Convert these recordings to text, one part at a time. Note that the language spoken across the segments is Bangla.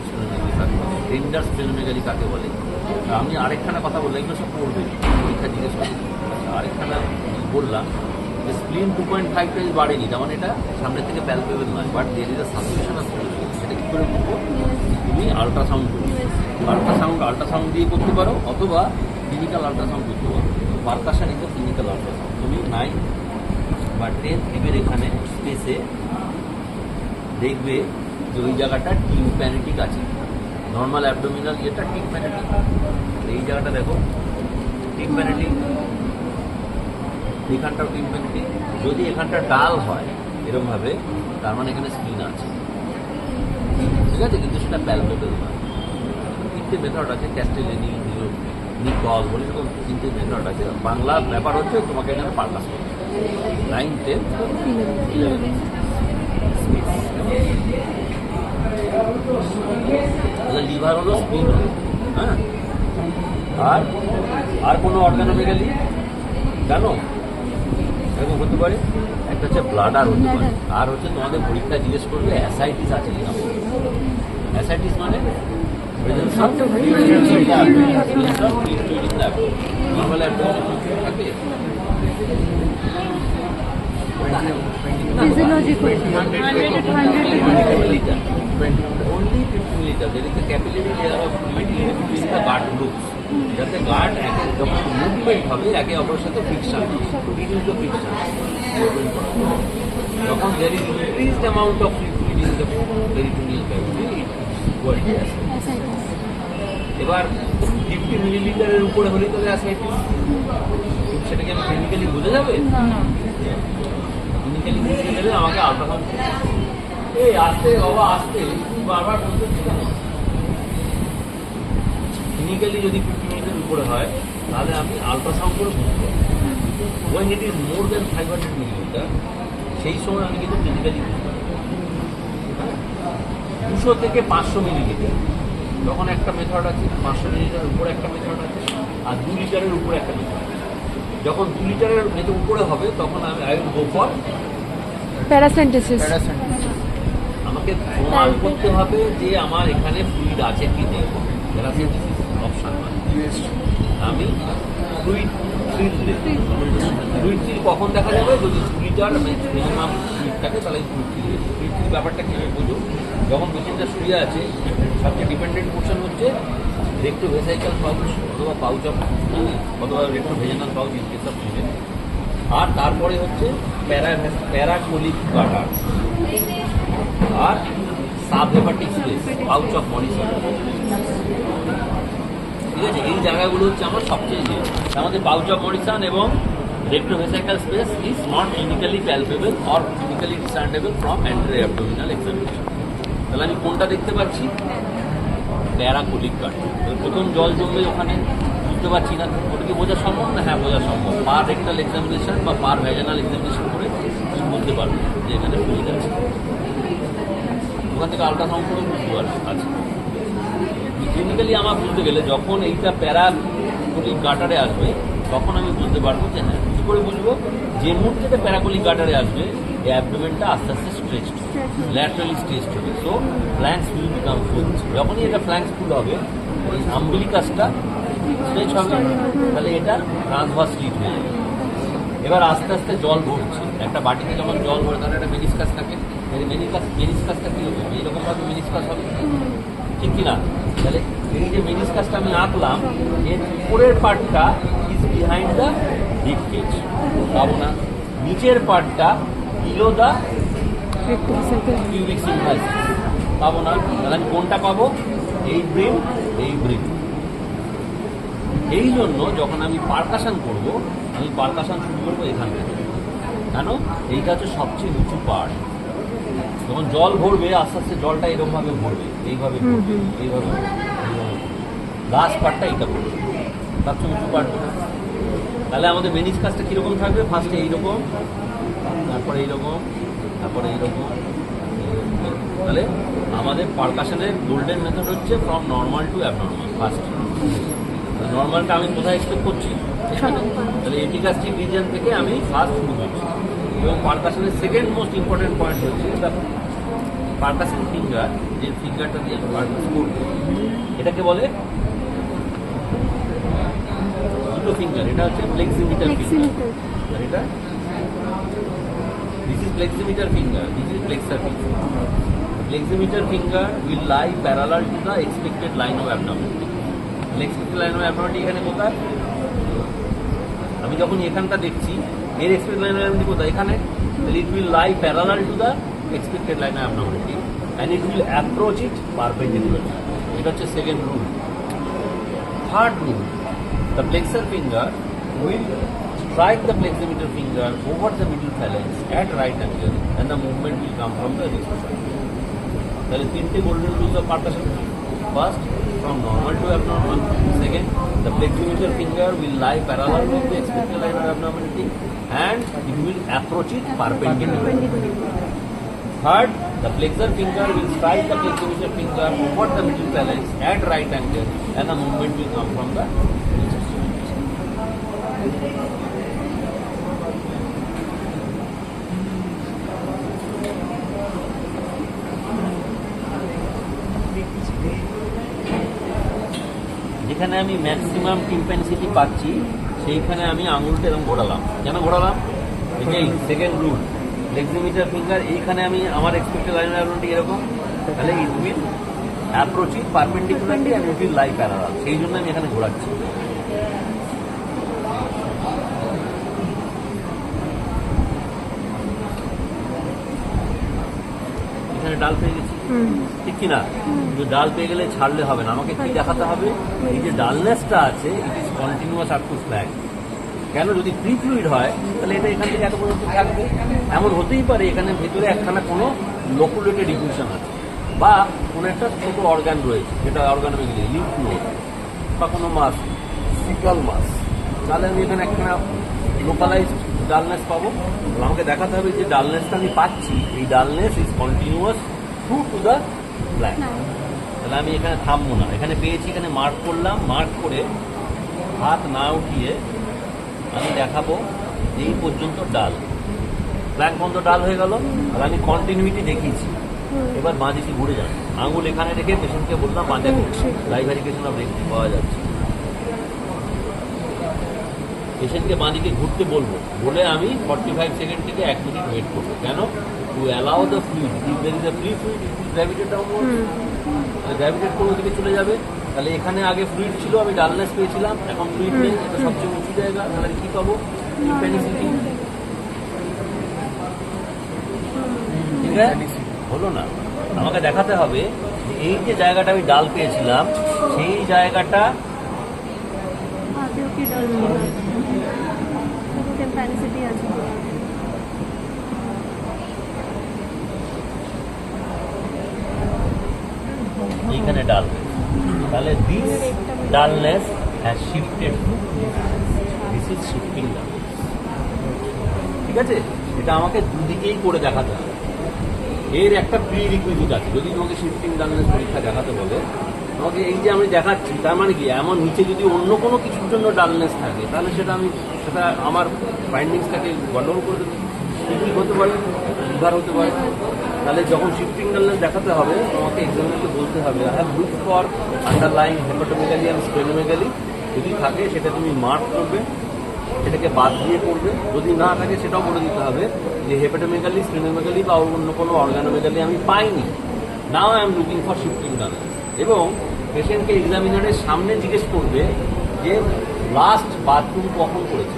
স্প্লেনোমেগালি কাকে বলে, টেন্ডার স্প্লেনোমেগালি কাকে বলে। আমি আরেকখানা কথা বললাম, এগুলো সব পড়বে, পরীক্ষা জিজ্ঞেস করবে। আরেকখানা বললাম যে স্প্লিন 2.5 টাইজ বাড়েনি, যেমন এটা সামনে থেকে প্যালপেবল নয়, but there is a suspicion of splenomegaly. সেটা কী করে বলবো? তুমি আল্ট্রাসাউন্ড করবে, আল্ট্রাসাউন্ড দিয়ে করতে পারো, অথবা ক্লিনিক্যাল আল্ট্রাসাউন্ড করতে পারো। Percussion is clinical ultrasound. তুমি 9 বা 10 টিপের এখানে স্পেসে দেখবে যে ওই জায়গাটা টিম্প্যানেটিক আছে, নর্মাল অ্যাবডোমিনাল যেটা টিম্প্যানেটিক, এই জায়গাটা দেখো টিম্প্যানেটিক, এখানটাও টিম্প্যানেটিক। যদি এখানটা ডাল হয় এরকমভাবে, তার মানে এখানে স্প্লিন আছে, ঠিক আছে, কিন্তু সেটা প্যালপেবল নয়। তিনটে মেথড আছে, ক্যাস্টেলেনি, নিকল বলে, এরকম তিনটে মেথড আছে। বাংলা ব্যাপার হচ্ছে তোমাকে এখানে পারকাস করতে 9, 10, 11 লিভার হলো, স্প্লিন হলো, হ্যাঁ। আর কোনো অর্গানোমেগালি জানো এরকম হতে পারে? একটা হচ্ছে ব্লাডার হতে পারে, আর হচ্ছে তোমাদের পরীক্ষা জিজ্ঞেস করবে অ্যাসাইটিস আছে কিনা। অ্যাসাইটিস মানে নর্মাল থাকে, Physiology question. 100 to 100 liter. Only 50 liter. There is a capillary layer of fluid in between the guard groups. যাতে গার্ড যখন মুভমেন্ট হবে একে অপরের সাথে ফ্রিকশন, রিডিউস দ্য ফ্রিকশন। যখন there is increased amount of liquid in the peritoneal cavity, it is এবার 50 মিলিলিটারের উপরে হলে তাহলে অ্যাসাইটিস। সেটাকে আমি ক্লিনিক্যালি বোঝা যাবে? ক্লিনিক্যালি বুঝতে গেলে আমাকে আল্ট্রাসাউন্ড, এই আসতে বাবা আসতে বারবার বলতে, ক্লিনিক্যালি যদি 50 মিনিটের উপরে হয় তাহলে আমি আল্ট্রাসাউন্ড করে বুঝতে পারবো। When it is more than 500 millilitre, সেই সময় আমি কিন্তু ক্লিনিক্যালি বুঝতে পারবো। 200 থেকে 500 মিলিলিটার তখন একটা মেথড আছে, 500 মিলিলিটারের উপরে একটা মেথড আছে, আর 2 লিটারের উপরে একটা মেথড আছে। যখন 2 লিটারের উপরে হবে তখন আমি আই উইল গো ফর প্যারাসেন্টেসিস। আমাকে প্রমাণ করতে হবে যে আমার এখানে ফ্লুইড আছে কি নেই। প্যারাসেন্টেসিস অপশন আমি ফ্লুইড কখন দেখা যাবে? যদি 2 লিটার মিনিমাম ফ্লুইড থাকে তাহলে ফ্লুইড ব্যাপারটা কীভাবে বুঝো? যখন পেশেন্টটা শুয়ে আছে, সবচেয়ে ডিপেন্ডেন্ট পোর্শন হচ্ছে রেক্টোভেসাইকাল পাউচ অথবা পাউচ অফ অথবা rectovaginal pouch in case of female, আর তারপরে হচ্ছে প্যারাকোলিক গাটার আর subhepatic space pouch of Morrison. ঠিক আছে, এই জায়গাগুলো হচ্ছে আমার সবচেয়ে ইয়ে। আমাদের পাউচ অফ মরিসন এবং rectovesical space is not clinically palpable or clinically discernible from anterior abdominal examination. তাহলে আমি কোনটা দেখতে পাচ্ছি? প্যারাকোলিক গাটার। প্রথম জল জমবে ওখানে, বুঝতে পারছি না, ওটাকে বোঝা সম্ভব না? হ্যাঁ, বোঝা সম্ভব। পার রেক্টাল এক্সামিনেশন বা পার ভ্যাজানাল এক্সামিনেশন করে তুমি বুঝতে পারবে যে এখানে ফ্লুইড আছে। ওখান থেকে আল্ট্রাসাউন্ড করে বুঝতে পারবে আছে। ক্লিনিক্যালি আমার বুঝতে গেলে যখন এইটা প্যারাকোলিক গাটারে আসবে তখন আমি বুঝতে পারবো যে হ্যাঁ। কী করে বুঝবো? যে মুহূর্তে প্যারাকোলিক গাটারে আসবে এই অ্যাবডোমেনটা আস্তে আস্তে স্ট্রেচড, ল্যাটারালি স্ট্রেচড হবে। সো ফ্ল্যাঙ্কস উইল বিকাম ফুল। যখনই এটা ফ্ল্যাঙ্কস ফুল হবে, ওই আম্বিলিকাসটা স্ট্রেচ হবে, তাহলে এটা ট্রান্সভার্স লিড হয়ে যাবে। এবার আস্তে আস্তে জল ভরছে। একটা বাটিতে যখন জল ভরে তাহলে একটা মেনিসকাস থাকে, মেনিসকাসটা কী হবে? এইরকমভাবে মেনিসকাস হবে, ঠিক কিনা? তাহলে এই যে মেনিসকাসটা আমি আঁকলাম, এর উপরের পার্টটা is behind the deep cage, পাবো না। নিচের পার্টটা বিলো দ্য কিউবিক সিম্পাইসিস, পাবো না। তাহলে আমি কোনটা পাবো? এই ব্রিম, এই ব্রিম। এই জন্য যখন আমি পারকাশন করব, আমি পারকাশন শুরু করবো এখান থেকে। কেন? এইটা হচ্ছে সবচেয়ে উঁচু পার্ট। যখন জল ভরবে আস্তে আস্তে জলটা এরকমভাবে ভরবে, এইভাবে ভরবে, এইভাবে লাস্ট পার্টটা এইটা ভরবে, তার চেয়ে উঁচু পার্ট। তাহলে আমাদের মেনিসকাসটা কীরকম থাকবে? ফার্স্টে এইরকম, তারপরে এইরকম, তারপরে এইরকম। তাহলে আমাদের পারকাশনের গোল্ডেন মেথড হচ্ছে from normal to abnormal. First নর্মালটা আমি কোথায় এক্সপেক্ট করছি? তাহলে এপিগাস্ট্রিক রিজিয়ন থেকে আমি ফার্স্ট শুরু করছি। এবং পারকাশনের সেকেন্ড মোস্ট ইম্পর্টেন্ট পয়েন্ট হচ্ছে দ্য পারকাশন ফিঙ্গার যে ফিঙ্গারটা দিয়ে আমি পারপাস করবো এটাকে বলে দুটো ফিঙ্গার। এটা হচ্ছে ফ্লেক্সিমিটার ফিঙ্গার, Fleximeter. আর এটা this is fleximeter finger, this is flexor finger. Fleximeter finger will lie parallel to the expected line of abnormality. Expected line of abnormality এখানে কোথায়? আমি যখন এখানটা দেখছি এর expected line of abnormality কোথায়? এখানে। তাহলে it will lie parallel to the expected line of abnormality and it will approach it perpendicularly. এটা হচ্ছে second rule. Third rule, the flexor finger will strike the fleximeter finger over the middle phalanx at right angle and the movement will come from the wrist side. তাহলে তিনটে golden rules of percussion. First, from normal to abnormal. Second, the fleximeter finger will lie parallel with the expected line of abnormality and it will approach it perpendicularly. Third, the flexor finger will strike the fleximeter finger over the middle phalanx at right angle and the movement will come from the যেখানে আমি ম্যাক্সিমাম টিম্প্যানসিটি পাচ্ছি সেইখানে আমি আঙুলটা এরকম ঘোরালাম। কেন ঘোরালাম? এই সেকেন্ড রুল, ফ্লেক্সিমিটার ফিঙ্গার এইখানে আমি আমার এক্সপেক্টেড লাইন অফ অ্যাবনর্মালিটি এরকম, তাহলে ইট will approach it perpendicularly and it will lie parallel. সেই জন্য আমি এখানে ঘোরাচ্ছি। এখানে ডাল পেয়ে গেছি, ঠিক কিনা? কিন্তু ডাল পেয়ে গেলে ছাড়লে হবে না, আমাকে কি দেখাতে হবে? এই যে ডালনেসটা আছে it is continuous up to flag. কেন? যদি ফ্রি ফ্লুইড হয় তাহলে এটা এখান থেকে এত পর্যন্ত থাকবে। এমন হতেই পারে এখানে ভেতরে একখানা কোনো লোকুলেটেড ডিফিউশন আছে বা কোনো একটা ছোট অর্গান রয়েছে যেটা অর্গানোমেগালি লিম্ফ নোড বা কোনো মাস, সিকাল মাস, তাহলে আমি এখানে একখানা লোকালাইজড ডালনেস পাবো। আমাকে দেখাতে হবে যে ডালনেসটা আমি পাচ্ছি, এই dullness is continuous through to the flag. তাহলে আমি এখানে থামবো না, এখানে পেয়েছি, এখানে মার্ক করলাম, মার্ক করে হাত না উঠিয়ে আমি দেখাবো যে এই পর্যন্ত ডাল, ফ্ল্যাগ বন্ধ ডাল হয়ে গেল। আর আমি কন্টিনিউটি দেখিয়েছি। এবার বাঁ দিকে ঘুরে যান, আঙুল এখানে রেখে পেশেন্টকে বললাম বাঁ দেখো, লাইভারিকেশন অফ রেক্টি পাওয়া যাচ্ছে। পেশেন্টকে বাঁ দিকে ঘুরতে বলবো, বলে আমি 45 সেকেন্ড থেকে 1 মিনিট ওয়েট করবো। কেন? To allow the fluid, if there is a free fluid it will gravitate downward. Gravitate কোনো দিকে চলে যাবে। তাহলে এখানে আগে ফ্লুইড ছিল, আমি ডালনেস পেয়েছিলাম, এখন ফ্লুইড নেই, এটা সবচেয়ে উঁচু জায়গা। তাহলে কি পাবো? টিম্প্যানিসিটি। ঠিক আছে, হলো না? আমাকে দেখাতে হবে যে এই যে জায়গাটা আমি ডাল পেয়েছিলাম সেই জায়গাটা এইখানে ডাল, তাহলে this dullness has shifted, this is shifting dullness. ঠিক আছে, এটা আমাকে দুদিকেই করে দেখাতে হবে। এর একটা প্রি রিকুইজিট আছে, যদি তোমাকে শিফটিং ডালনেস পরীক্ষা দেখাতে বলে, তোমাকে এই যে আমি দেখাচ্ছি তার মানে কি, এমন নিচে যদি অন্য কোনো কিছুর জন্য ডালনেস থাকে তাহলে সেটা আমার ফাইন্ডিংসটাকে গন্ডগোল করে দেবে। ঠিক হতে পারে, লিভার হতে পারে। তাহলে যখন শিফটিং ডালনেস দেখাতে হবে তোমাকে এক্সামিনারকে বলতে হবে I have look for underlying hepatomegaly and splenomegaly. যদি থাকে সেটা তুমি মার্ক করবে, সেটাকে বাদ দিয়ে করবে। যদি না থাকে সেটাও বলে দিতে হবে যে হেপাটোমেগালি, স্প্লেনোমেগালি বা অন্য কোনো অর্গানোমেগালি আমি পাইনি, now I am looking for shifting dullness. এবং পেশেন্টকে এক্সামিনারের সামনে জিজ্ঞেস করবে যে লাস্ট বাথরুম কখন করেছে।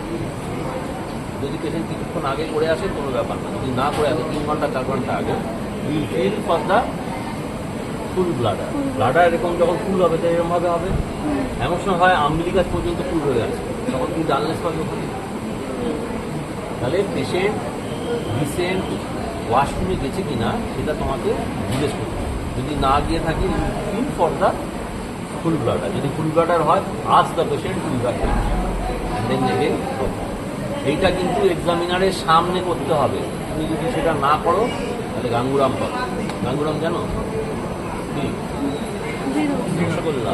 যদি পেশেন্ট কিছুক্ষণ আগে করে আসে কোনো ব্যাপার না, যদি না করে আসে 3 ঘন্টা 4 ঘন্টা আগে, will fill for the full bladder. Bladder এরকম যখন ফুল হবে তো এরকমভাবে হবে। এমন সময় হয় আম্বিলিকাস পর্যন্ত ফুল হয়ে আছে, তখন তুমি ডালনেস পাবে ওখানে। তাহলে পেশেন্ট রিসেন্ট ওয়াশরুমে গেছে কিনা সেটা তোমাকে জিজ্ঞেস করতে হবে। যদি না গিয়ে থাকে fill for the full bladder. যদি ফুল ব্লাডার হয় ask the patient to liver and then again. এইটা কিন্তু এক্সামিনারের সামনে করতে হবে। তুমি যদি সেটা না করো তাহলে গাঙ্গুরাম পাবে। গাঙ্গুরাম জানো? রসগোল্লা।